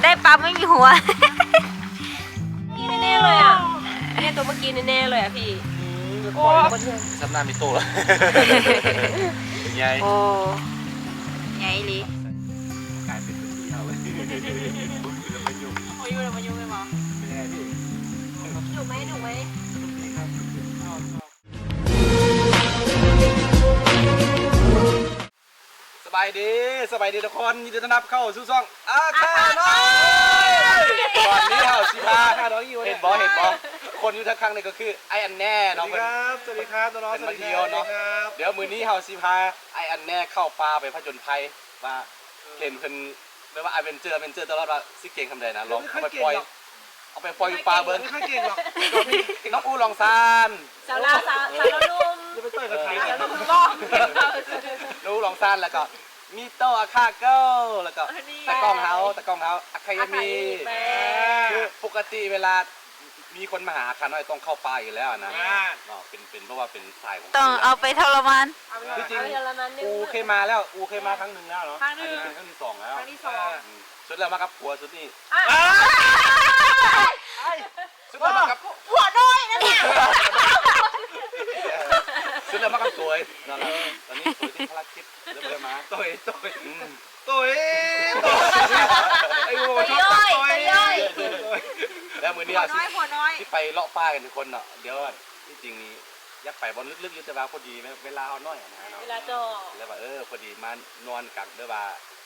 ได้ปลาไม่มีหัว กินแน่ๆเลยอ่ะเนี่ยตัวเมื่อกี้แน่ๆเลยอ่ะพี่โอ้ซับหน้ามีโตแล้วใหญ่ โอ้ใหญ่เลย กลายเป็นที่เอาเลยมายุ่ง โอ้ยเลยมายุ่งเลยมั้ง เป็นไงพี่ ดุไหม สบายดีทุกคนยินดีต้อนรับเข้าสู่ช่องอาคาน้อยตอนนี้เฮาสิพาเห็นบอคนอยู่ทั้งข้างนี่ก็คือไออันแน่ ส เนาะ วัสดีครับน้อง เป็นมาเที่ยวเนาะเดี๋ยวมื้อนี้เฮาสิพาไออันแน่เข้าป่าไปผจญภัยว่าเล่นเพิ่นเรียกว่าอเวนเจอร์ตลอดว่าสิเก่งคำใดนะลองเอาไปปล่อยอยู่ป่าเบิ่ง ไม่ค่อยเก่งหรอก น้องอูลองซาน สาวนุ่ม จะไปต่อยกับใคร สาว เนี่ย นุ่มบอก น้องอูลองซานแล้วก็มีโตอาคาเกิลแล้วก็ตะกล้องเฮาอาคายามีคือปกติเวลามีคนมาหาอาคาน้อยต้องเข้าป่าอยู่แล้วนะเนาะเป็นเพราะว่าเป็นสายของ ต้องเอาไปทรมาน ที่จริงอูเคยมาครั้งหนึ่งแล้วเนาะครั้งที่สองแล้วสุดแล้วมากับผัวสุดนี่สุดแล้วมากับ หัวน้อยนั่นแหละ สุดแล้วมากับสวยนั่นแหละตอนนี้สวยที่ภารกิจเริ่มมาต่อยไอ้วัวชอบตัดต่อยแล้วมือนี้อ่ะที่ไปเลาะป่ากันทุกคนเนาะเดี๋ยวที่จริงนี่อยากไปบอลลึกๆอยู่แต่ว่าพอดีเวลาเอาน้อยนะ เวลาจ่อ แล้วว่าพอดีมานอนกักด้วยว่า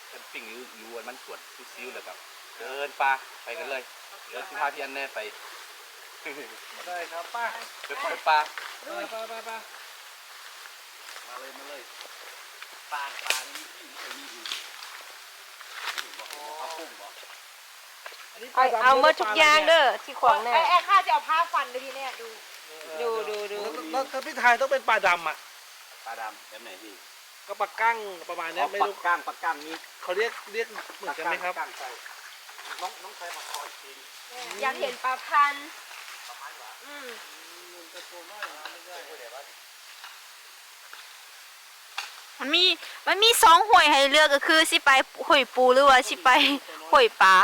แคมปิ้งอยู่มันสวดซิวๆแล้วก็เดินป่าไปกันเลยเดี๋ยวสิพาพี่อันแน่ไป ได้ครับป้า ไปปล่อยปลา ป้า มาเลยปลานี่ที่เคยมีอยู่เอากุ้งเหรอ เอาเมื่อทุกอย่างเด้อที่ขวางแน่ไอ้ข้าจะเอาผ้าฟันเลยพี่เนี่ยดู ถ้าพี่ทายต้องเป็นปลาดำอ่ะ ปลาดำแบบไหนพี่ ก็ปลากั้งประมาณนี้ไม่รู้ ปลาก้างนี้ เขาเรียกเหมือนกันไหมครับ ก้างใช่น้องใช้ปลาคอยจริง อยากเห็นปลาพัน ประมาณว่า มันมีสองห่วยให้เลือกก็คือสิไปห่วยปูหรือว่าสิไปห่วยปลา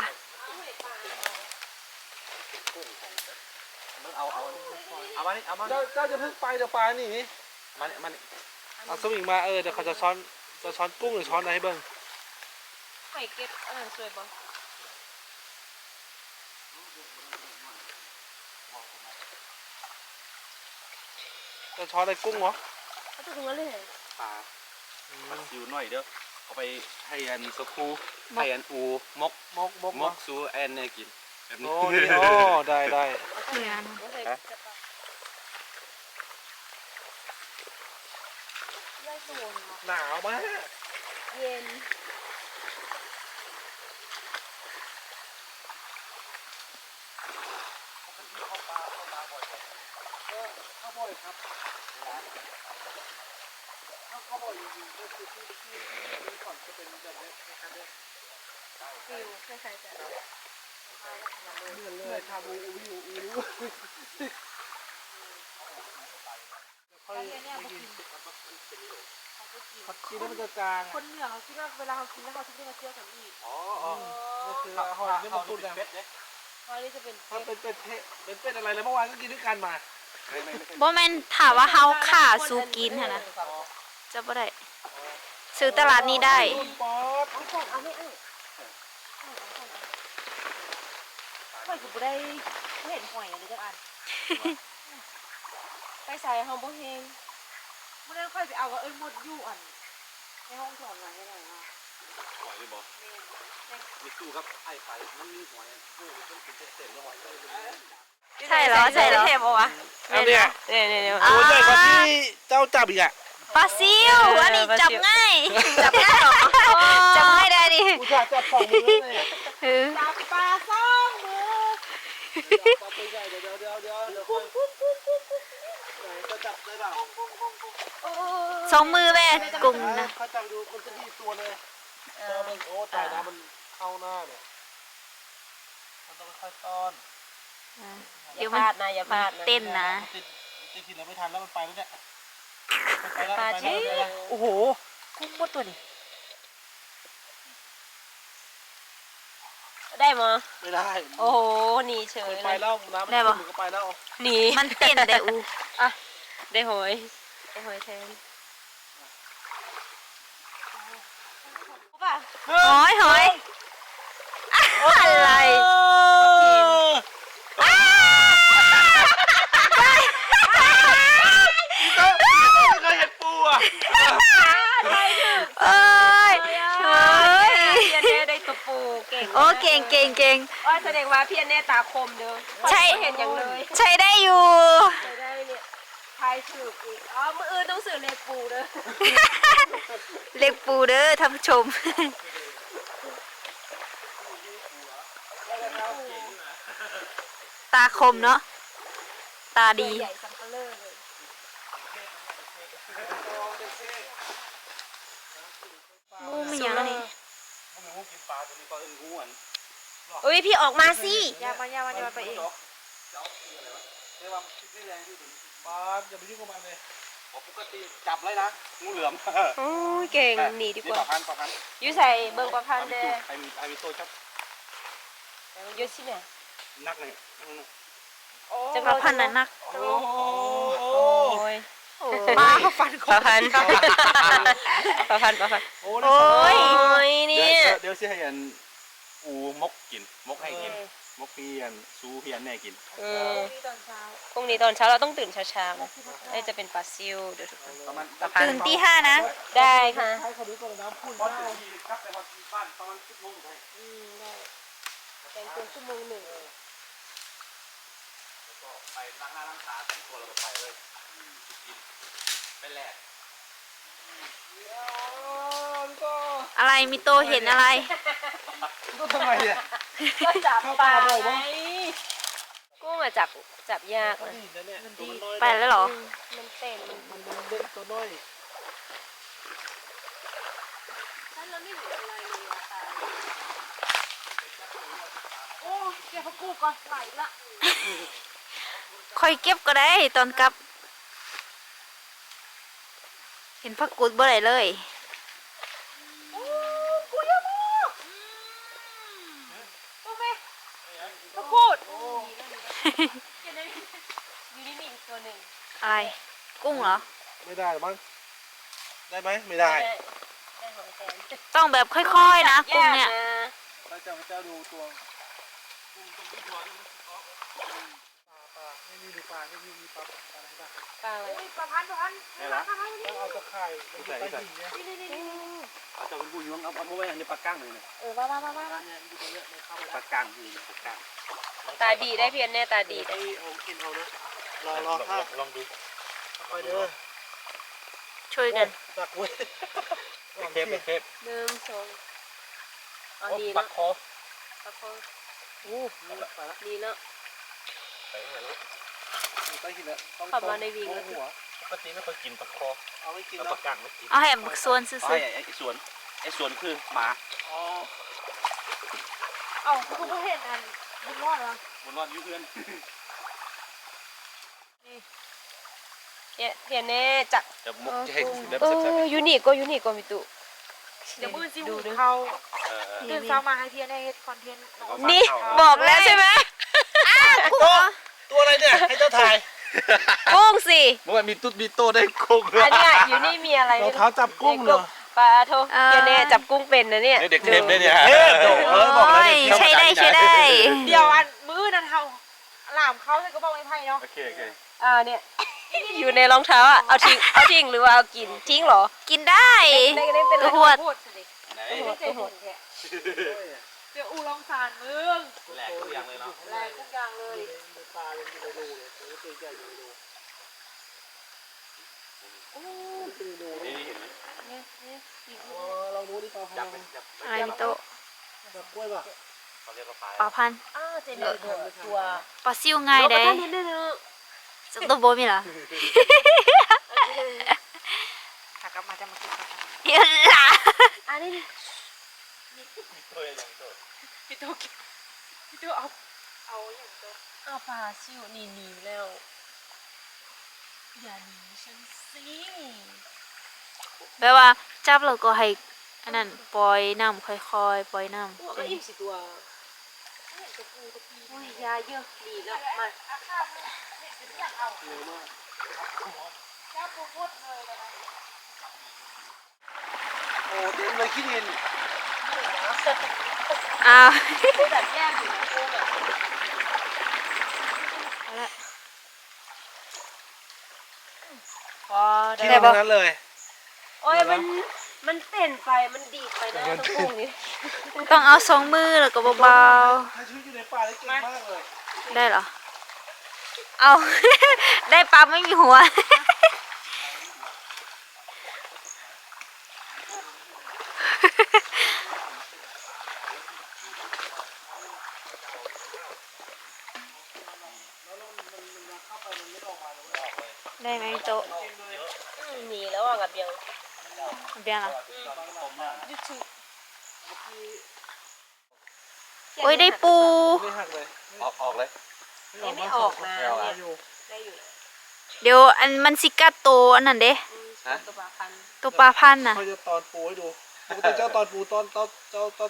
เอามา เจ้าจะเพิ่งไปเดี๋ยวปลาหนี มัน เอาสวิงมาเดี๋ยวเขาจะช้อนกุ้งหรือช้อนอะไรให้เบิ้ง หอยเก็บอันนั้นสวยบ่ จะช้อนอะไรกุ้งเหรอ เขาจะถึงแล้วเลย ปลาซิวหน่อยเด้อเอาไปให้อันสกูให้อันอูมกซูแอนเนี่ยกินแบบนี้ โอ้ได้ ไล่ตัวเนาะ หนาวมาก เย็น ข้าวบ่อยครับข้าวบ่อยจริงๆก็คือที่นี้ก่อนจะเป็นแบบนี้นะครับเนี่ย ฟิวคล้ายๆจะ เหมือนเลยทำอูค่อยกินผัดชีแล้วมันจะจาง คนเหนือเขาคิดว่าเวลาเขากินแล้วเขาจะได้มาเที่ยวกันอีก ก็คือหอยนี่มันตุ่นนะ เพราะนี่จะเป็น ถ้าเป็นเป็ดอะไรแล้วเมื่อวานก็กินด้วยกันมา บ่แม่นถามว่าเฮาค่าสู้กินหั่นนะจะบ่ได้ซื้อตลาดนี้ได้ ป๊อป เอาก่อนเอาไม่หอยกูได้เห็นหอยอะไรจังอันไปใส่ห้องบ่เฮงเมื่อนั้นค่อยไปเอาว่าหมดอยู่อันในห้องสอนไว้ได้เลยว่า หอยเลยบอกมีสู้ครับไอ้ไปมันมีหอยผู้ต้องกินเต็มแล้วหอย ใช่เหรอ เทปเอาวะ เอาเนี่ย เนี่ย โอ้ใหญ่กว่าที่เจ้าจับอีกอ่ะ ปลาซิวอันนี้จับง่ายจับง่ายเหรอจับง่ายได้ดิ กูจะจับสองมือเลย จับปลาซ่องมือ ปลาตัวใหญ่เดี๋ยวจะจับได้เปล่า สองมือแม่กุ้งนะ เขาจับดูมันจะดีตัวเลยมันโอ้ตายนะมันเข้าหน้าเนี่ยมันต้องค่อยต้อน เดี๋ยวมันเต้นนะ ตีทีแล้วไม่ทันแล้วมันไปแล้วเนี่ย ปลาชี้โอ้โหกุ้งหมดตัวนี่ ได้มั้ย ไม่ได้ โอ้โหหนีเฉย ไป เลย แล้วน้ำมันขึ้นก็ไปแล้ว หนี มันเต้นได้อู อ่ะได้หอยได้หอยแทน หอยหอยอะไร เคยเห็นปูอ่ะ เอ้ยเฮ้ย พี่อันเน่ได้ตัวปูเก่ง โอ้เก่งเก่งเก่ง อ๋อแสดงว่าพี่อันเน่ตาคมเด้อ ใช่ ไม่เห็นอย่างเลย ใช้ได้อยู่ ไม่ได้เนี่ยทายสืบอีกอ๋อมืออื่นต้องสืบเลขปูเด้อ เล็กปูเด้อท่านผู้ชม ตาคมเนาะตาดี ใหญ่สัมเปลือเลย งูมันยังนี่ พวกมึงกินปลาตัวนี้ก็เอิ้นงูอ่ะ อุ้ยพี่ออกมาสิ ยามันไปเอง เรียกว่าคิดได้แรงที่สุด ปาอย่าไปยุ่งกับมันเลย ปกติจับเลยนะงูเหลือม โอ้ยเก่งหนีดีกว่า ต่อพันต่อพัน อยู่ใส่เบิ่งประพันธ์เด้อ ไอ้มีโต้ชัก ยศสิแม่ นักเลย จะ ประพันธ์น่ะนัก โอ้โห โอ้ย มาฟันค ประ น พันธ์ประพันธ์ประพันธ์ โอ้ โอ้ย โอ้ยเนี่ย เดี๋ยวสิให้อันอูมกกินมกให้กินมกพี่อันซูพี่อันแน่กิน อืม ตอนเช้า พรุ่งนี้ตอนเช้าเราต้องตื่นเช้าๆนะนี่จะเป็นปลาซิวเดี๋ยวทุกคน ประมาณ ตื่นตีห้านะ ได้ค่ะ ให้เขาดูก่อนน้ำพุ่น พอถึงที่กลับไปวันที่บ้านประมาณ10 โมงได้ แต่งตัวชั่วโมงหนึ่ง แล้วก็ไปล้างหน้าล้างตาแต่งตัวแล้วก็ไปเลยกินไปแลก อะไรมีโตเห็นอะไร ก็ทำไมเนี่ย ก็จับปลาไงกุ้งอะจับยากนะ นี่นะเนี่ยตัวมันน้อย ไปแล้วเหรอ มันเต้น มันเด่นตัวน้อย โอ้เก็บผักกูก่อนไหลละ ค่อยเก็บก็ได้ตอนกลับ เห็นพักกุดบ่ได้เลย กูเยอะมากโอเคผักกูด อยู่นี่มีอีกตัวหนึ่ง อะไร กุ้งเหรอ ไม่ได้มั้งได้ไหมไม่ได้ ได้หอยแทน ต้องแบบค่อยๆนะกุ้งเนี่ย พระเจ้าดูตัวปลาไม่มีดูปลาไม่มีปลาอะไรบ้าง ปลาอะไร อุ้ยประพันธ์ ต้องเอาตะไคร่ไปอยู่ใต้หินเนี่ย เอาจะเป็นผู้ยวงเอาไว้อันนี้ปลาก้างเลยเนี่ย เนี่ยอยู่ตรงเนี้ยมันเข้าไป ปลาก้างคือปลาก้าง ตาดีได้เพียนแน่ตาดี ไอ้ ได้ เอากินเอานะรอข้า ลองดู ไปเด้อ ช่วยกัน ตักไว้ เทปเทป หนึ่งสองเอาดี ปลา เนาะ คอ ปลาคอ โอ้ไปละ ดีเนาะ ไปไหนแล้ว อยู่ใต้หินแล้วต้อง ขับมาในวิ่ง หั แล้ว ว ปกติไม่เคยกินปลาคอ เอาไม่กิน แล้ว แล้ ป ว ลาก้างไม่กิน เอาให้บักส่วนซื้อ ไอ้ส่วนคือหมา อ๋อ เอ้าคุณก็เห็นอันบุญรอดเหรอบ นรอดยูเพื่อน เพียนแน่จับ จะมุกจะให้แบบ เอ แซ่บ อยูนิคก็มิตุ เดี๋ยวมือซิว ดูดู เขา ๆ ตื่นเช้ามาให้เทียนได้เฮ็ดคอนเทนต์ นี่บอกแล้วใช่ไหม ตัวอะไรเนี่ยให้เจ้าถ่าย กุ้งสิ เมื่อวานมีตุ๊ดมีโต้ได้คง อันเนี้ยอยู่นี่มีอะไร รองเท้าจับกุ้งเหรอ ปลาโทเพียนแน่จับกุ้งเป็นนะเนี่ย เด็กเทปได้เนี่ย เอ๊ะโดด โอ้ยใช้ได้ใช้ได้ เดี๋ยวอันมื้อนั้นเฮาหลามเขาจะก็บอกไอ้ไพ่เนาะ โอเค เนี่ยอยู่ในรองเท้าอ่ะเอาทิ้งหรือว่าเอากินทิ้งเหรอ กินได้ ได้เป็น ตัวหวด พูดสิ ไหน ไม่ใช่หุ่นแค่เดี๋ยวอูลองสารมึง แหลกทุกอย่างเลยเนาะ แรงทุกอย่างเลย ปลายังอยู่ในรูเลยตัวใหญ่อยู่ในรู นี่เห็นไหม เรารู้ที่เขา จับ ทำ เป็นจับ อะไรมีโต จับกล้วยป่ะ เขาเรียกว่าปลา ปลาพันธุ์ อ้าวเจนนี่ตัว ปลาซิวง่ายได้ นิดนึง สตัวโบมีเหรอ ถ้ากลับมาจะมากินกัน เดี๋ยวล่ะ อันนี้ ตัวอย่างตัว พี่ตัวกินพี่ตัวเอาอย่างตัว เอาปลาซิวหนีแล้วอย่าหนีฉันสิ แปลว่าจับแล้วก็ให้อันนั้นปล่อยน้ำค่อยๆปล่อยน้ำ ว่าอิ่มสิตัว โอ้ยยาเยอะดีแล้วมา โอ้เต็มเลยขี้ดิน อ้าว แบบแยกอยู่นะกูแบบ เอาละ พอ ขี้ ได้ ดินทั้งนั้นเลย โอ้ยมันเต้นไปมันดีดไปนะตะกุ้งนี่ ต้องเอาสองมือแล้วก็เบา ถ้าชีวิตอยู่ในป่าได้เก่งมากเลย ๆได้เหรอ เอา ได้ปลาไม่มีหัว ได้ไหมโตะ หนีแล้วอ่ะกับยัง เบียร์ล่ะโอ้ยได้ปู ไม่หักเลย ออกเลย ไม่ออกนะ ได้อยู่ ได้อยู่ เดี๋ยวอันมันสิกัดโตอันนั้นเด้ ตัวปลาพัน ตัวปลาพันธุ์น่ะ เขาจะตอนปูให้ดูปกติเจ้าตอนปูตอน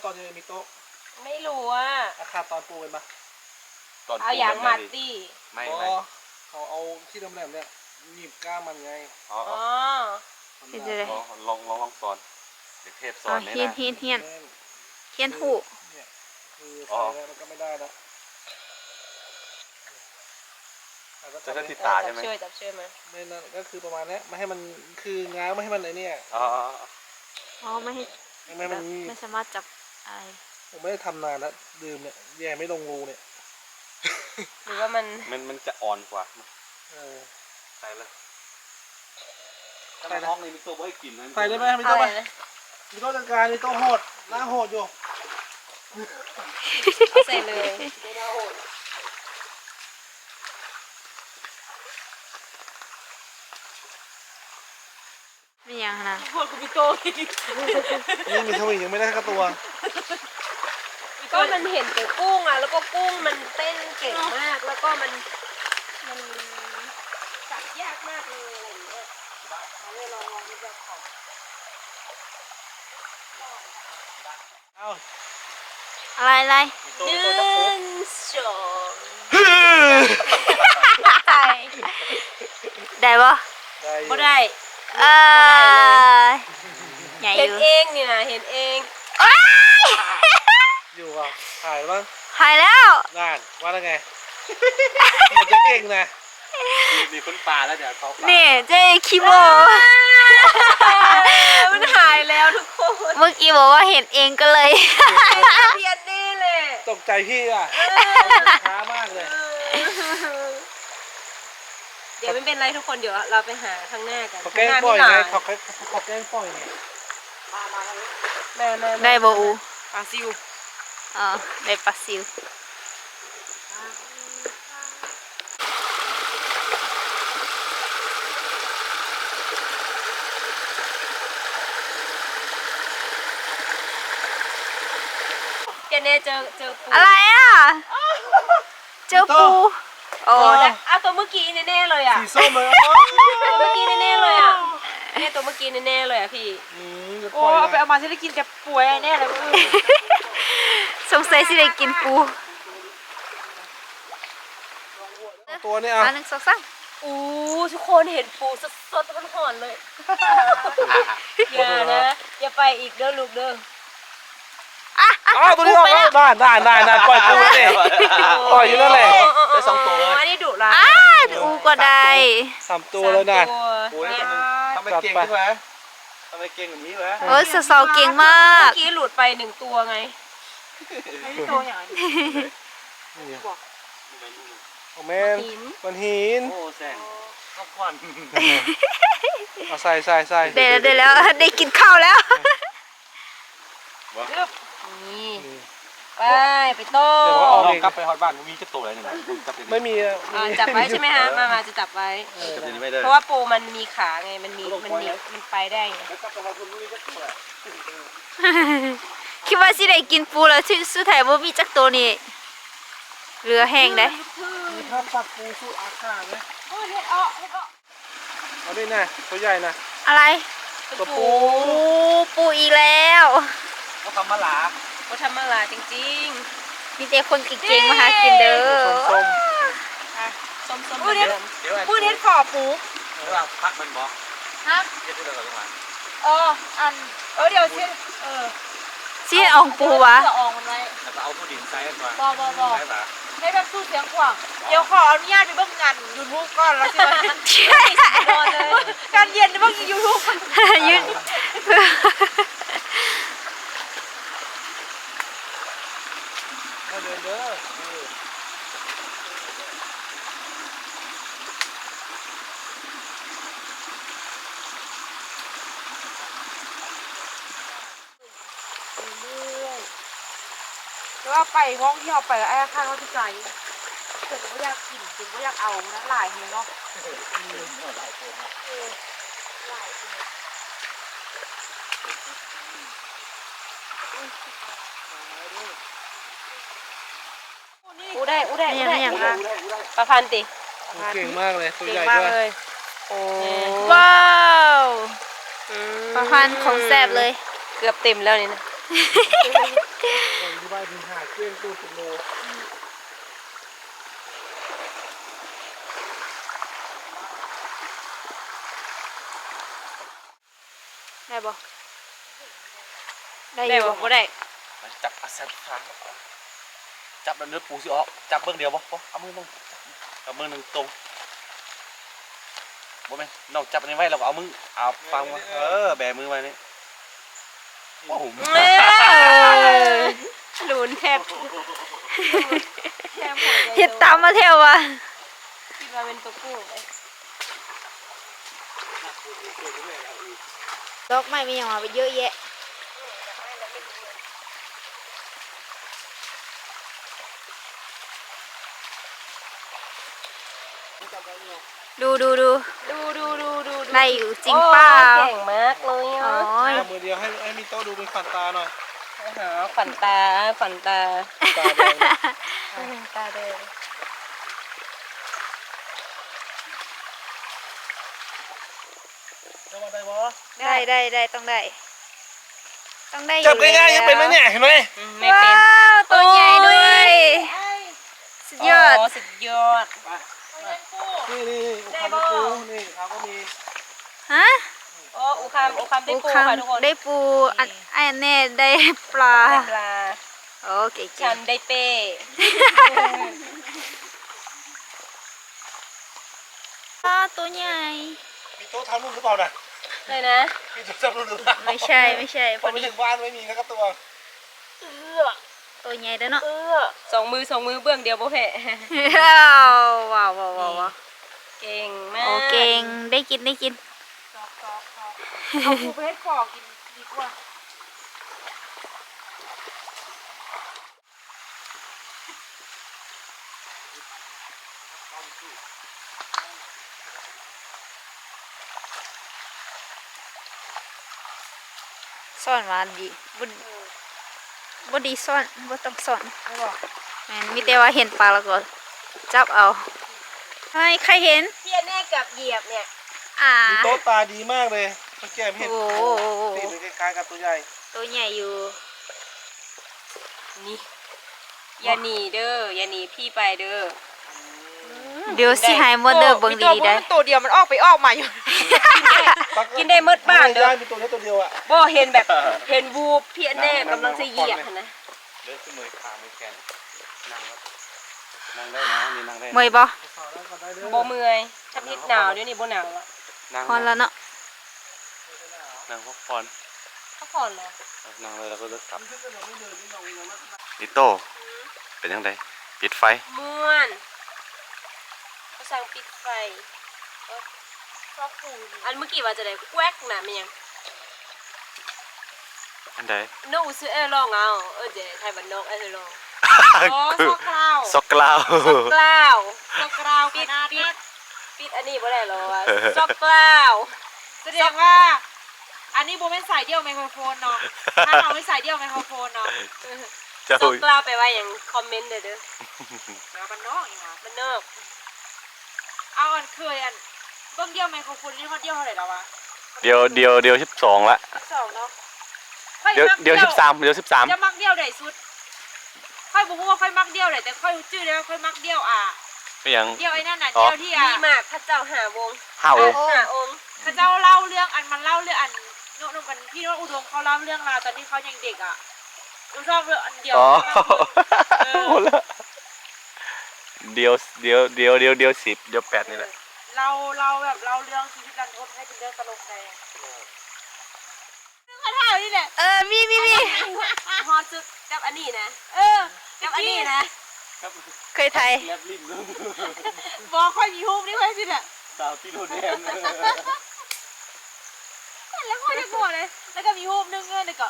ตอนยังมีโต๊ะ ไม่รู้อ่ะ ราคาตอนปูเป็นปะ ตอน เอาอย่างมัดดิ ไม่ อ๋อ ไม่ เขาเอาที่แหลมๆเนี่ยหนีบก้ามมันไง อ๋อ อ๋อ เห็นจะได้ ลองสอนเด็กเทพสอ อ๋อน เนี่ย เฮียน นะ เฮียน แม่น เฮียนหู เนี่ยคือใส่แล้วมันก็ไม่ได้แล้ว จะได้ติดตาใช่ไหม จับช่วยมา ไม่นั่นก็คือประมาณนี้ไม่ให้มันคือง้างไม่ให้มันไอ้เนี่ย อ๋อ อ๋อไม่ให้ ไม่ให้ แบ มัน บไม่สามารถจับอะไร ผมไม่ได้ทำนานแล้วดื่มเนี่ยแย่ไม่ลงรูเนี่ย หรือว่ามัน มันจะอ่อนกว่า เออ ใส่เลยถ้าในห้องนี้มีตัวให้กินนะ ใส่ได้ไหมมี อะ โต๊ะ ไร ไหม นะ มีโต๊ะจัดการมีโต๊ะโหดหน้าโหดอยู่ เอาใส่เลย ไม่ยังนะ โคตรกูพี่โตอีก นี่มีสวิงยังไม่ได้สักตัว ก็มันเห็นแต่กุ้งอ่ะแล้วก็กุ้งมันเต้นเก่งมากแล้วก็มันจับยากมากเลยอะไรอย่างเงี้ยเอาเลยลองดูแบบของ เอ้า อะไร หนึ่งสอง ได้ปะ ได้อยู่ บ่ได้ เออใหญ่อ เห็น ยู่ เองนี่นะเห็นเอง อยู่อ่ะถ่ายบ้าง หายแล้ว น่านว่าแล้วไงมันจะเก่งนะ มีคนป่าแล้วเดี๋ยวเขาป่า นี่เจ๊คิโม มันหายแล้วทุกคน เมื่อกี้บอกว่าเห็นเองก็เลย เพียนนี่เลย ตกใจพี่อ่ะช้ามากเลย เดี๋ยวไม่เป็นไรทุกคนเดี๋ยวเราไปหาข้างหน้ากัน เขาแกล้งปล่อยไงเขาแกล้งปล่อยไง แม่ ได้บอู ปลาซิว อ๋อได้ปลาซิว เจเน่เจอปู อะไรอ่ะ เจอปู โอ้ เอาตัวเมื่อกี้แน่ๆเลยอ่ะ สีส้มเลย ตัวเมื่อกี้แน่ๆเลยอ่ะเนี่ยตัวเมื่อกี้แน่ๆเลยอ่ะพี่ จะป โอ้ ล่อย เอาไป นะ เอามาฉันได้กินจะป่วยแน่เลยมึง สงสัยสิได้กินปู ตัวนี้ อั อ่ะ นหนึ่งสองสาม อู้ทุกคนเห็นปูสดๆห่อนๆเลยอย่านะอย่าไปอีกเด้อลูกเด้อ อ้าวตัวนี้ออกแล้วได้ปล่อยตัวเลยปล่อยอยู่นั่นแหละ ได้สองตัวเลย อันนี้ดุร้าย อ้าอูก็ได้ 3 ตัวแล้วนะ โอ้ยทำไมเก่งใช่ไหมทำไมเก่งแบบนี้วะ โอ้ยสาวๆเก่งมาก เมื่อกี้หลุดไป1ตัวไง ไอ้โตอย่างนี้ โอ้แม่นมันหิน โอ้แสงข้าวควัน เอาใส่ ได้แล้วได้กินข้าวแล้ว นี่ไปต้ม เดี๋ยวว่าออก เรา เอง กลับไปฮอตบ้านมีจะตัวอะไรหนึ่งจับ ไม่มีอ่ะ จับไว้ใช่ไหมฮะมาจะจับไว้ จับอย่างนี้ไม่ได้ เพราะว่าปูมันมีขาไงมันไปได้ไง คิดว่าสิได้กินปูแล้วสุดท้ายบ่มีจักตัวนี่เหลือแห้งได้ มีข้าวปักปูสูอาคาไหมเอาดินะตัวใหญ่นะ อะไร ตัวปู ปูอีกแล้ว เขาทำมะหลา เขาทำมาหลายจริง มีแต่คนเก่งๆมาหากินเด้อ ส้ม ส้มๆ พูดเฮ็ด เดี๋ยวไอ้ พูดเฮ็ดขอปู เดี๋ยวว่าพักมันบอก ฮะ เดี๋ยวเราต้องมา เดี๋ยวเช่นสิอองปูวะ เพื่อออกมันไว้ แล้วก็เอาผู้ดินใส่กันก่อน บ่ ใส่ปะ ให้แบบสู้เสียงขวางเดี๋ยวขออนุญาตไปเบิ่งงานยูทูบก่อนแล้วใช่ไหม นอนเลย การเย็นไปเบิ่งยูทูบ ยืน มาเดินเด้อ แล้วว่าไปห้องที่เราไปแล้วไอ้ข้างเขาจะใจถึงว่าอยากกินถึงว่าอยากเอานะหลายเฮงเนาะอูได้ นี่อย่างละ ประพันธ์ติ เก่งมากเลยตัว เก่ ให ง ญ่ มาก ด้วย เลย โอ้ ว้าวประพันธ์ของแซ่บเลย เกือบเต็มแล้วนี่นะ ที่บ้านถึงหาเครื่องตู้สิบโล ได้บ่ได้อ ได้ ยู่ บ่บ่ได้ จับอาเซนทางจับแล้วเนื้อปูสิออกจับเบื้องเดียวบ่เอามือลงเอามือหนึ่งตรงบ่แม่นน้องจับอันนี้ไว้เราก็เอามือเอาฟังมาแบมือไว้นี่โอ้โห ลุ้นแทบ เฮ็ดตามมาแถววะ คิดว่าเป็นตัวกู้เลย ดอกไม้มีอย่างมาไปเยอะแยะดูได้อยู่จริงเปล่า เก่งมากเลย อ๋ อ่ะ อ มือเดียวให้มีโต๊ะดูเป็นขวัญตาหน่อย ขวัญตา ตาแดง ตาแดง จะมาได้บ่ ได้ต้องได้อยู่ จับง่ายๆยังเป็นไหมเนี่ยเห็นไหม ไม่เป็น ว้าวตัวใหญ่ด้วยสุดยอด สุดยอด นี่อุคันปูนี่เขาก็มี ฮะ โอ้อุคามได้ ปู ปู คัง ค่ะทุกคน ได้ปูอันแน่ได้ปลา ได้ปลา โอเค ฉันได้เป้ ตัวใหญ่ มีโต๊ะทำรุ่นหรือเปล่านะ เลยนะ มีโต๊ะทำรุ่นหรือเปล่า ไม่ใช่พ พอ อ ไป ดี ถึงบ้านไม่มีนะครับตัว ตัวใหญ่แล้วเนาะ สองมือเบื้องเดียวโบแพ้ ว้าว เก่งมาก โอเก่งได้กิน เอาปูไปให้ขอกินดีกว่า ซ่อนมาดีบ่ดีซ่อนบ่ต้องซ่อน ไม่บอก แม่นมีแต่ว่าเห็นปลาแล้วก็จับเอาไม่ใครเห็น เทียแน่กับเหยียบเนี่ย มีโต๊ะตาดีมากเลยเมื่อกี้เห็น โอ้ ตีเป็นคล้ายๆกับตัวใหญ่ ตัวใหญ่อยู่ นี่อย่าหนีเด้ออย่าหนีพี่ไปเด้อ เดี๋ยวสิให้หมดเด้อเบิ่งดีๆได้ ตัวเดียวมันออกมาอยู่ กินได้หมดบ้านเด้อ มีตัวนี้ตัวเดียวอ่ะ บ่เห็นแบบเห็นวูบพี่แน่กำลังจะเหยียบนะ เดินขึ้นมือขามือแขนนั่งได้นะนี่นั่งได้ เมื่อยบ่ บ่เมื่อยถ้าพิษหนาวเดี๋ยวนี้บ่หนาวละ นั่ง พอแล้วเนาะ นั่งพักผ่อน พักผ่อนเหรอ นั่งเลยแล้วก็จะกลับนิโต้เป็นยังไงปิดไฟ ม่วนเขาสั่งปิดไฟอันเมื่อกี้ว่าจะได้แควกน่ะมันยัง อันใด น้องซื้อลองเอาเดี๋ยวไทยบ้านนอกลอง อ๋อซอกกราว ซอกกล้าว กล้าว ซอกกราวข ปิด นาด ปิ นั้ ด น ปิดอันนี้บ่ได้หรอวะซอกกล้าว แสดงว่า อันนี้โบเป็นสายเดียวไมโครโฟนเนาะถ้าเราไม่สายเดียวไมโครโฟนเนาะ เจ้า ซอกกล้าวไปว่าอย่างคอมเมนต์เด้อ เดี๋ยวมันนอกอีกนะ มันนอก เอาอันเคยอันเบิ้งเดียวไมโครโฟนนี่มันเดียวเท่าไหร่แล้ววะ เดียว12ละ สองเนาะ เดี๋ยว13 จะมักเดียวใดสุด ค่อยบอกว่าค่อยมักเดียวเลยแต่ค่อยชื่อแล้วค่อยมักเดียวไม่ยัง เดียวไอ้นั่นน่ะ อ๋อ เดียวที่มีมากพระเจ้าหาวง ห้าองค์ หาองค์ เขาเจ้าเล่าเรื่องมันเล่าเรื่องโน้ตมันพี่โน้ตอุดมเขาเล่าเรื่องราวตอนที่เขายังเด็กอุชอบเรื่องอันเดียว อ๋อหมดแล้วเดียว10เดียว8นี่แหละ เราแบบเล่าเรื่องชีวิตรันทดให้เป็นเรื่องตลกใจเขาถ่ายนี่แหละ มี ฮอตสุดกับอันนี้นะ กับอันนี้นะ เคยไทย แลบลิ้น บอกค่อยมีฮูปนี่ค่อยสิเนี่ย สาวที่โดนแดง แล้วค่อยจะกลัวเลยแล้วก็มีฮูปนึงเงินเด็กก็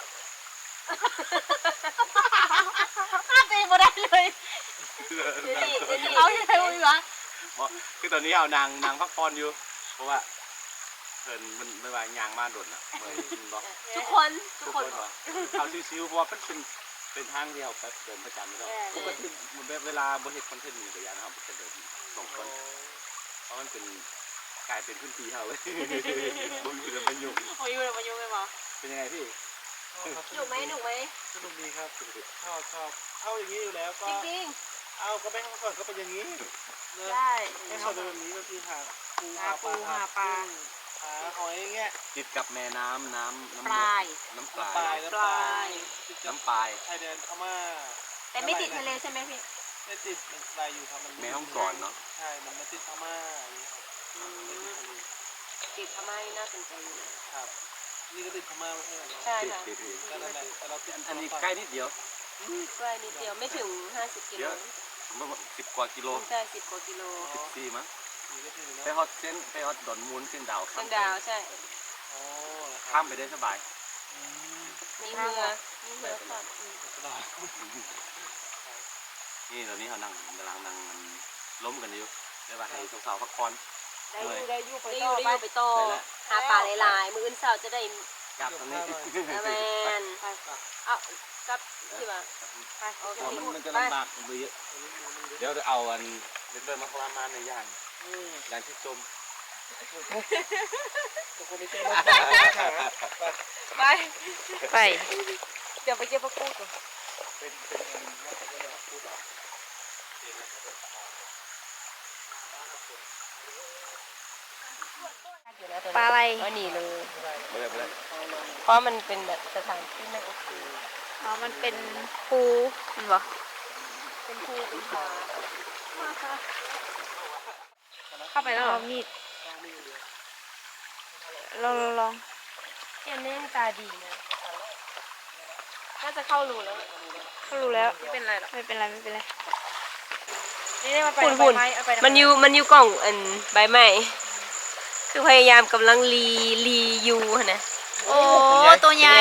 ฆ่าตัวเองมาได้เลย เดี๋ยวนี้ เอาที่ไหนวะ คือตอนนี้เอานางพักผ่อนอยู่เพราะว่าเพิ่นมันไม่ว่ายางมาโดนอ่ะเมื่อยกินบ่ ทุกคนบ่เอาซิวๆเพราะว่ามันเป็นทางเดียวแบบเดินประจำไม่ต้องปกติเวลาบ่เฮ็ดคอนเทนต์นี่ก็อย่างนะครับจะเดิน2 คนเพราะมันเป็นกลายเป็นพื้นที่เฮาเลยบ่มีเรื่องมายุ่ง โอ้ยอยู่เลยมายุ่งเลยมา เป็นยังไงพี่ หนุกไหม สนุกดีครับชอบเข้าอย่างนี้อยู่แล้วก็ จริง เอาก็แม่งก่อนก็เป็นอย่างนี้ ๆได้ แม่งก่อนเป็นแบบนี้บางทีหาปูหาปลาหาหอยอย่างเงี้ย ติดกับแม่น้ำน้ำ ปลาย น้ำป น้ำ ลา ปลาย ย น้ำปลายติดกับ น้ำปลาย ชายแดนพม่า แต่ไม่ติดทะเลใช่ไหมพี่ ไม่ติดมันไกลอยู่ครับมัน แม่ห้องสอนเนาะ ใช่มันไม่ติดพม่าอย่างนี้ครับไม่ติดทะเล ติดทำไมน่าสนใจอยู่นะครับ นี่ก็ติดพม่าไม่ใช่เหรอ ใช่ค่ะ ติด ก็นั่นแหละแต่เราติด อันนี้ใกล้นิดเดียว ใกล้นิดเดียวไม่ถึง50กิโล 10 กว่ากิโล ใช่10กว่ากิโล 14มั้ง นี่ก็ถึง ไป นะ ฮอตไปฮอตดอนมูลเส้นดาว เส้นดาวใช่ อ๋อ ข้ามไปได้สบาย มีเรือค่ะ นี่ตอนนี้เขานั่งกำลังนั่งล้มกันอยู่ได้ป่ะให้สาวๆพักผ่อน ได้อยู่ไป ได้ ต่อ อยู่ไปต่อหาปลาหลายๆมื้ออื่นเช้าจะได้ กลับตรงนี้ แมนเอากับที่ว่าโอเค มันจะลำบากไปเยอะเดี๋ยวจะเอาอันเดินมาทรมานในย่างที่จม ไป ไป เดี๋ยวไปเก็บผักกูดก่อน ปลาอะไร ก็หนีเลย ไม่ได้ เพราะมันเป็นแบบสถานที่ไม่โอเค อ๋อ มันเป็นภูมันบอก เป็นภูเป็นผา เข้าไปแล้วเหร เอา อ มีดลอง เนี่ยเน่ตาดีนะน่าจะเข้ารูแล้ว เขารู้แล้ว ไม่เป็นไรหรอก ไม่เป็นไร นี่ได้มาไป หุ่น เอาไป มันอยู่กล่องอันใบไม้คือพยายามกำลังรีอยู่หั่นนะ โอ้ตัวใหญ่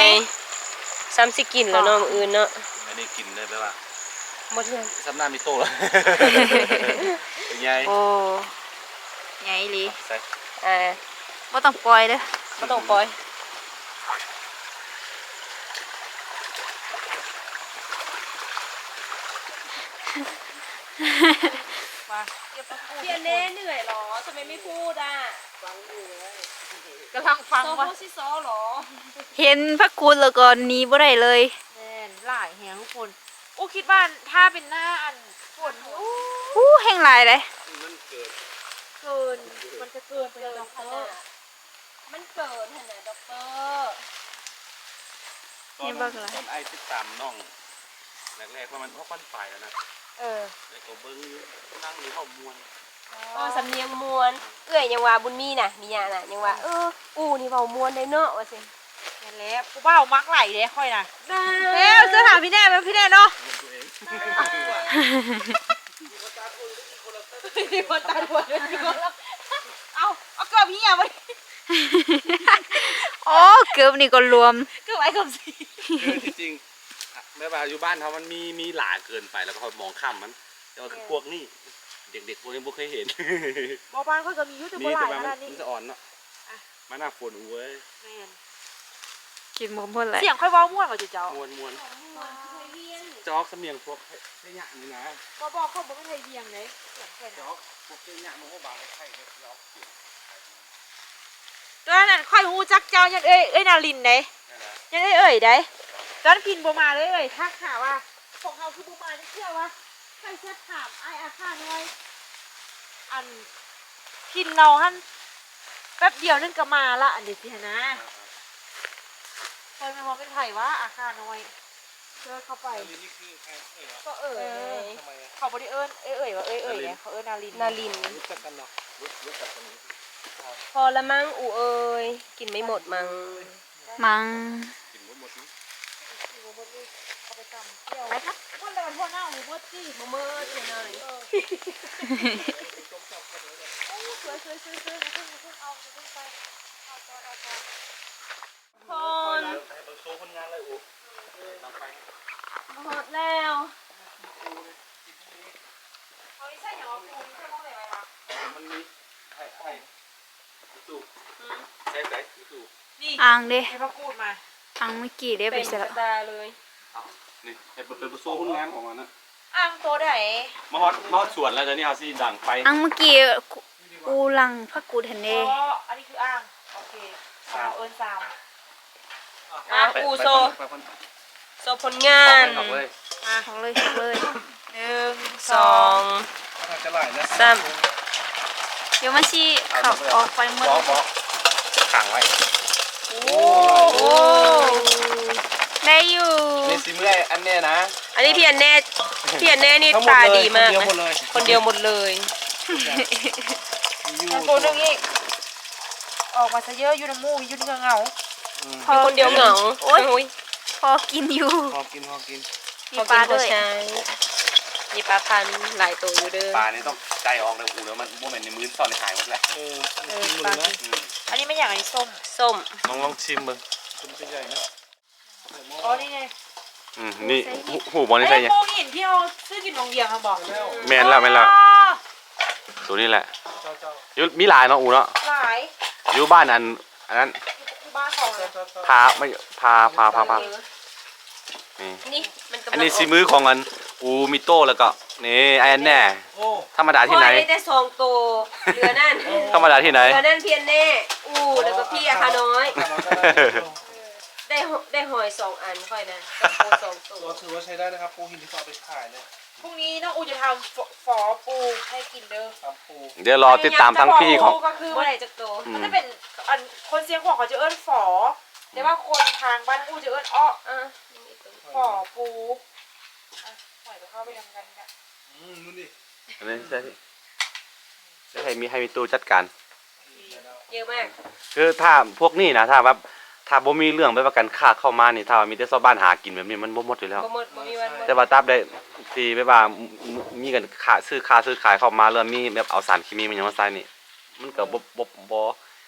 ซ้ำสิกินแล้วเนาะมื้ออื่นเนาะ อันนี้กินได้ไหมล่ะ หมดเลย สำนามีโตแล้วเป็นไง โอ้ใหญ่อีหลี ใส่ บ่ต้องปล่อยเด้อ บ่ต้องปล่อย เพียนเน่เหนื่อยหรอทำไมไม่พูดอ่ะ กำลังฟัง โซ ว่า โฮซิโซหรอ เห็นพระคุณแล้วก็หนีบ่ได้เลย แน่นหลายแหงทุกคนอู้คิดว่าถ้าเป็นหน้าอันฝนอู้ อู้แห้งหลายเลย มันเกิด เกินมันจะเกินไปแล้ว ขนาดมันเกินขนาดด็อกเตอร์ ตอนไอ้ติดตามน้องแรกๆว่ามันเพราะค่อนฝ่ายแล้วนะ แล้วก็เบิ้งนั่งอยู่ห้องมวน สำเนียงมวนเอ้ยยังว่าบุญมีน่ะมีญาน่ะยังว่าอูนี่เว้ามวนได้เนาะว่าสิ นั่นแหละกูเบ้ามักไหลเลยค่อยนะแล้วจะถามพี่แน่ไหมพี่แน่เนาะ ตัวเอง มีคนตาหัวเลยเอาเกือบพี่อ่ะมัน โอ้เกือบนี่ก็รวม เกือบไอ้เกือบสี่ คือจริงๆแม่ว่าอยู่บ้านเขามันมีหลาเกินไปแล้วก็เขามองข้ามมันแต่ว่าคือพวกนี้เด็กๆพวกนี้ไม่เคยเห็น บอบ้านเขาจะมียูทูบเบอ นี่ ร์ห แต่ ลาย ว่า ข มั นาดนี้ นจะอ่อนเนาะมาหน้าฝนเว้ย แม่น กินหมดหมดเลย เสียงค่อยเว้าม่วนกว่าเจ้าม วนจอกสำเนียงพวกเฮียนี่นะ บอกเขาบอกไม่ไทยเบียงเลยเสียงแค่ จ นั้น อกพวกเฮียมันก็บางไข่เด็กจอก ตอนนั้นค่อยฮู้จักเจ้ายังเอ้ยนาลินเด้ นั่นแหละ ยังเอ้ยเด้ตอนพินบ่มาเลยทักหาว่า ของเขาคือบุมาจะเชื่อว่าใครเช็ดถามไอ้อาคาน้อยอันกินเราฮั่นแป๊บเดียวนึงก็มาละอันเดียวสินะคอยมันมองเป็นไผ่ว่าอาคาน้อยเดินเข้าไป นี่คือใครเหรอ ก็ทำไมอ่ะ เขาบริเอิญว่าเนี่ยเขานาริน นาลิน รู้จักกันเหรอรู้จักกันนี้ พอละมั้งอูเอ้ยกินไม่หมดมั้ง มัง กินหมดนี้ เขาไปจำเที่ยวไปครับคนเดินทั่วหน้าหูพดจี้ บ่เมิดเลย โอ้สวยมาเพิ่งเอาไปเอาก่อน คน ให้เบิร์โชว์ผลงานเลยอูลองไป หมดแล้ว เขาไม่ใช่อย่างว่าปูนี่จะมองอะไรไว้วะ มันมีให้ตู้ใส่ตู้ นี่ อ่างเด้ ให้พระกูดมา อ่างเมื่อกี้เด้ไป เป็น เสร็จ ก แล้ ระ ว ตาเลย นี่ให้เป็นโซ่ผลงานของมันนะ อ้างตัวไหน มาฮอดสวนแล้วเดี๋ยวนี้เขาสิดังไฟ อ่างเมื่อกี้กูลังพักกูทันเด้ อ๋ออันนี้คืออ้างโอเคเอาเอิญซาม อ่ะอูโซ ไป โซผลงาน ออกเลย ของเลย หนึ่ง สอง ถ้าจะไหลนะ สาม เดี๋ยวมันชีขับออกไปหมด บอกขังไว้ โอ้ โอ้ได้อยู่ นี่สิเมื่อยอันเนี้ยนะ อันนี้พี่อันแน่นี่ตาดีมาก เดียว นะ หมดเลย คนเดียวหมดเลย ตัวหนึ่งอีกออกมาซะเยอะอยู่ในมูอยู่ในเงา พอ คนเดียวเหงา โอ้ย โอ้ย พอกินอยู่ พอกิน มีปลาด้วย ใช่มีปลาพันธุ์หลายตัวอยู่เด้อ ปลานี่ต้องใจออกเลยอูแล้วมันโมเมนต์ในมือซ่อนในหายหมดแล้ว กินเลยนะ อันนี้ไม่อย่างอันนี้ส้ม ส้ม ลองชิมมึง คุณเป็นใหญ่นะ อ๋อนี่ไง นี่หูบอลนี่ใส่ยัง มูนี่เห็นที่เราซื้อกินโรงเรียนเขาบอก แม่นแล้วตัวนี้แหละ เจ้า ยุมีหลายเนาะอูเนาะ หลาย อยู่บ้านอันนั้น ที่บ้านเขาเลย พาไม่พานี่ นี่มันกำลัง อันนี้ซีมือของอันอูมิโต้แล้วก็นี่ไอ้อันแน่ โอ้ ธรรมดาที่ไหน โอ้ยได้แต่สองตัวเหลือนั่น ธรรมดาที่ไหน เหลือนั่นพี่อันแน่อู้แล้วก็พี่อาคาน้อย ได้หอยสองอันค่อยนะกับปูสองตัว ตัวถือว่าใช้ได้นะครับปูหินที่เขาเอาไปขายเนี่ย พรุ่งนี้น้องอูจะทำฝอปูให้กินเด้อ ตำปู เดี๋ยวรอติดตามทั้งพี่ของ ก็คือ เมื่อไหร่จะโต มันจะเป็นอันคนเสียงของเขาจะเอิ้นฝอแต่ว่าคนทางบ้านอูจะเอิ้นอ้อ อ่ะ ฝอปูอ่ะปล่อยไปเข้าไปทำกันเนี่ย นู่นดิ อันนี้ใช่พี่ให้มีตู้จัดการ เยอะมาก คือถ้าพวกนี้นะถ้าบ่มีเรื่องไปประกันค่าเข้ามานี่ถ้าว่ามีแต่ชาวบ้านหากินแบบนี้มันบ่หมดอยู่แล้ว บ่หมดบ่มีวันหมด แต่ว่าตราบได้ที่แบบว่ามีกันซื้อขายเข้ามาเริ่มมีแบบเอาสารเคมีมันยังมาใส่นี่มันก็บ่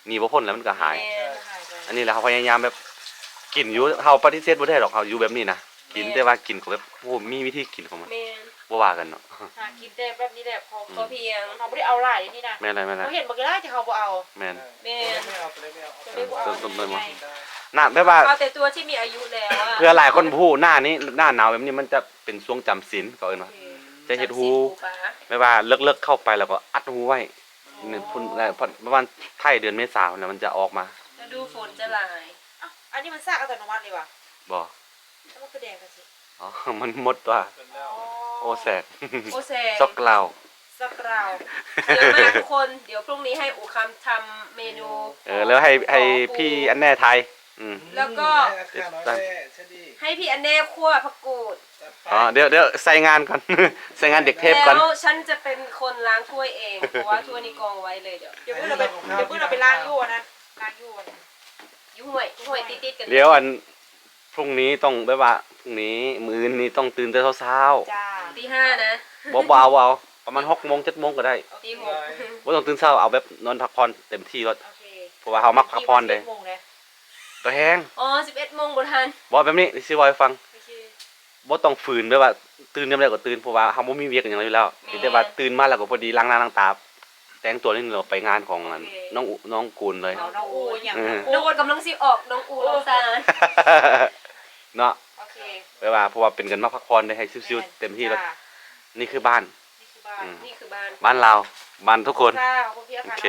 หนีบ่พ้นแล้วมันก็หาย แม่ หายไป อันนี้แหละเขาพยายามแบบกินอยู่เฮาปฏิเสธบ่ได้หรอกเฮาอยู่แบบนี้นะกินแต่ว่ากินก็แบบโอ้มีวิธีกินของมัน แม่ บ่ว่ากันเนาะ หากินได้แบบนี้แหละพอ พอเพียง เขาไม่ได้เอาหลายนี่นะ แม่นอะไร เขาเห็นบอกได้ที่เขาบอกเอา แม่น แม่ ไม่เอาไปเลยไม่เอา จะได้บอกเอา ต้นๆ ไง น่าแบบว่า เอาแต่ตัวที่มีอายุแล้วอะ เพื่อหลายคนผู้หน้านี้หน้าหนาวแบบนี้มันจะเป็นช่วงจำศีลเขาเอิ้นว่าจะเฮ็ดหู ปลา ไม่ว่าเลิกเข้าไปแล้วก็อัดหูไว้นี่พุ่นแล้วประมาณไทยเดือนเมษายนแล้วมันจะออกมา จะดูฝนจะหลาย อ่ะอันนี้มันซากอัตโนมัติเลยว่ะ บ่ แล้วมันคือแดงกันสิ อ๋อมันหมดว่า เป็นแล้ว โอ้แสบ โอแซ ซอกเหล่า สักราว เยอะมากทุกคนเดี๋ยวพรุ่งนี้ให้อูคำทำเมนู แล้วให้พี่อันแน่ไทยแล้วก็ อาคารน้อยแน่ใช่ดิ ให้พี่อันแน่คั่วผักกูด อ๋อเดี๋ยวใส่งานก่อน ใส่งานเด็กเทพก่อน แล้วฉันจะเป็นคนล้างถ้วยเองเพราะว่าถ้วยนี้กองไว้เลยเดี๋ยว เดี๋ยวเพื่อนเราไปล้างยู่อันนั้นล้างยู่อันนั้น ยุ่ห่วยติดๆกัน เดี๋ยวอันพรุ่งนี้ต้องแบบว่าพรุ่งนี้มื้อนี้ต้องตื่นแต่เช้า จ้า ตี 5นะ ๆบ่เอาประมาณ6 โมง 7 โมงก็ได้ ตี บ่ต้องตื่นเช้าเอาแบบนอนพักผ่อนเต็มที่รถ โอเค เพราะว่าเฮามักพักผ่อนเด้ กี่โมงเนี่ย ตัวแฮง 6อ๋อ11 โมงบ่ทัน บ่แบบนี้สิเว้าให้ฟัง โอเค บ่ต้องฝืนแบบว่าตื่นยามใดก็ตื่นเพราะว่าเฮาบ่มีเวียกหยังอยู่แล้วแต่ว่าตื่นมาแล้วก็พอดีล้างหน้าล้างตาแต่งตัวนี่เราไปงานของอันน้องกูลเลย เอาน้องอูอย่าง น้องโอนกำลังสิออกน้องอูน้องซาน เนาะ โอเค แปลว่าเพราะว่าเป็นกันมาพักผ่อนได้ให้ชิวๆเต็มที่แล้วนี่คือบ้าน นี่คือบ้าน นี่คือบ้าน บ้านเราบ้านทุกคน ค่ะขอบคุณพี่อา โอ คาร เค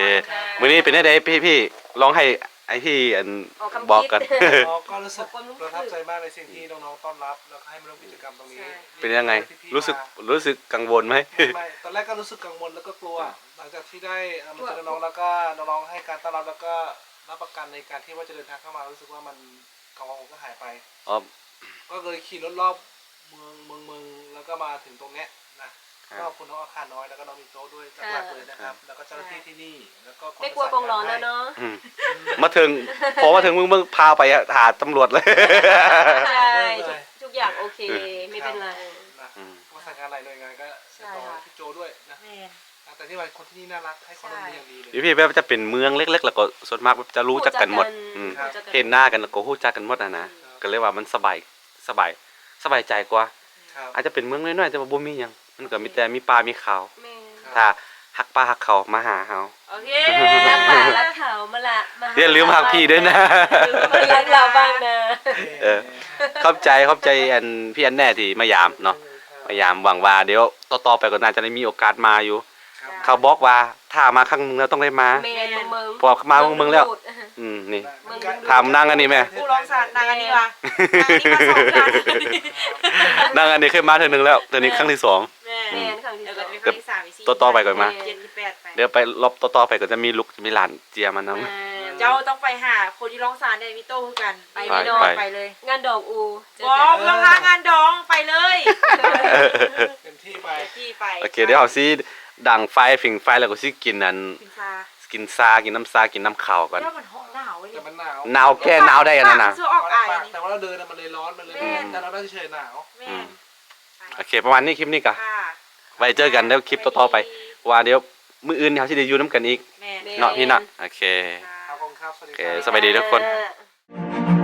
มื้อนี้เป็นได้พี่ลองให้ ไอ้ที่อัน ออกคำคิด บอกกัน น้องก็รู้สึกประทับใจมากในสิ่งที่น้องๆต้อนรับแล้วก็ให้มาร่วมกิจกรรมตรงนี้ เป็นยังไง รู้สึกกังวลไหม ไม่ตอนแรกก็รู้สึกกังวลแล้วก็กลัว หลังจากที่ได้มาเจอน้องๆแล้วก็น้องๆให้การต้อนรับแล้วก็รับประกันในการที่ว่าจะเดินทางเข้ามารู้สึกว่ามันกังวลก็หายไป อ๋อ ก็เลยขี่รถรอบเมืองแล้วก็มาถึงตรงเนี้ยนะก็ขอบคุณน้องอาคารน้อยแล้วก็น้องมีโต๊ะด้วยหลักๆเลยนะครับ แล้วก็เจ้าหน้าที่ที่นี่แล้วก็คน ไม่กลัวกองร้อนแล้วเนาะ อืมมาถึงพอมาถึงมึงพาไปหาตำรวจเลย ใช่ทุกอย่างโอเคไม่เป็นไร นะ อืม ประสานงานหลายหน่วยงานก็ติดต่อพี่โจด้วยนะ แม่น แต่ที่ว่าคนที่นี่น่ารักให้ความร่วมมืออย่างดีเลย พี่แบบจะเป็นเมืองเล็กๆ แล้วก็ส่วนมากจะรู้จักกันหมดอืม รู้จักกัน เห็นหน้ากันแล้วก็รู้จักกันหมดนะก็เลยว่ามันสบายใจกว่า ครับ อาจจะเป็นเมืองน้อยๆแต่ว่าบ่มีหยังมันก็มีแต่มีปลามีเขา แม่ ถ้าฮักปลาฮักเขามาหาเฮา โอเค รักป่ารักเขามาละมาห อย่าลืมฮักพี่ด้วยนะ รักเราบ้างนะ เออขอบใจอันพี่อันแน่ที่มายามเนาะมายามหวังว่าเดี๋ยวต่อๆไปก็น่าจะได้มีโอกาสมาอยู่ ครับ เขาบอกว่าถ้ามาครั้งนึงแล้วต้องได้มา เมนเมือง พอมาเมืองแล้ว นี่ถามนั่งอันนี้แม่ ผู้ร้องสารนางอันนี้ว่ะนางอันนี้มาสองครั้ง นั่งอันนี้เคยมาเทื่อนึงแล้วเทื่อนี้ครั้งที่สอง แม่ เมนครั้งที่ เดี๋ยว ส ก็ อง จะมีครั้งที่สามอีกสี่ ต่อๆไปก่อนมา เจ็ดที่แปดไป เดี๋ยวไปรอบต่อๆไปก็จะมีลูกจะมีหลานเจียมานำ เจ้าต้องไปหาคนที่ร้องสารเนี่ยมีโต้คือกัน ไป ไป ไม่นอน ไปเลย งานดอกอูเจ บอก กัน ราคางานดองไปเลย เต็มที่ไป ที่ไป โอเคเดี๋ยวเอาสิดังไฟผิงไฟแล้วก็สิกินอัน กินซา กินซากินน้ำซากินน้ำขาวก่อน เจ้ามันห้องหนาวเว้ย แต่มันหนาว หนาวแก้หนาวได้อันนั้นน่ะ เสื้อออกอายนี่ แต่ว่าเราเดินมันเลยร้อนมันเลยแต่เราได้เฉยๆหนาว แม่ โอเคประมาณนี้คลิปนี้ก็ ค่ะ ไว้เจอกันเดี๋ยวคลิปต่อๆไปว่าเดี๋ยวมื้ออื่นเขาสิได้อยู่นํกันอีก แม่ เนาะพี่เนาะโอเค ครับผมครับสวัสดี โอเค ครับ สบายดีทุกคน อ่า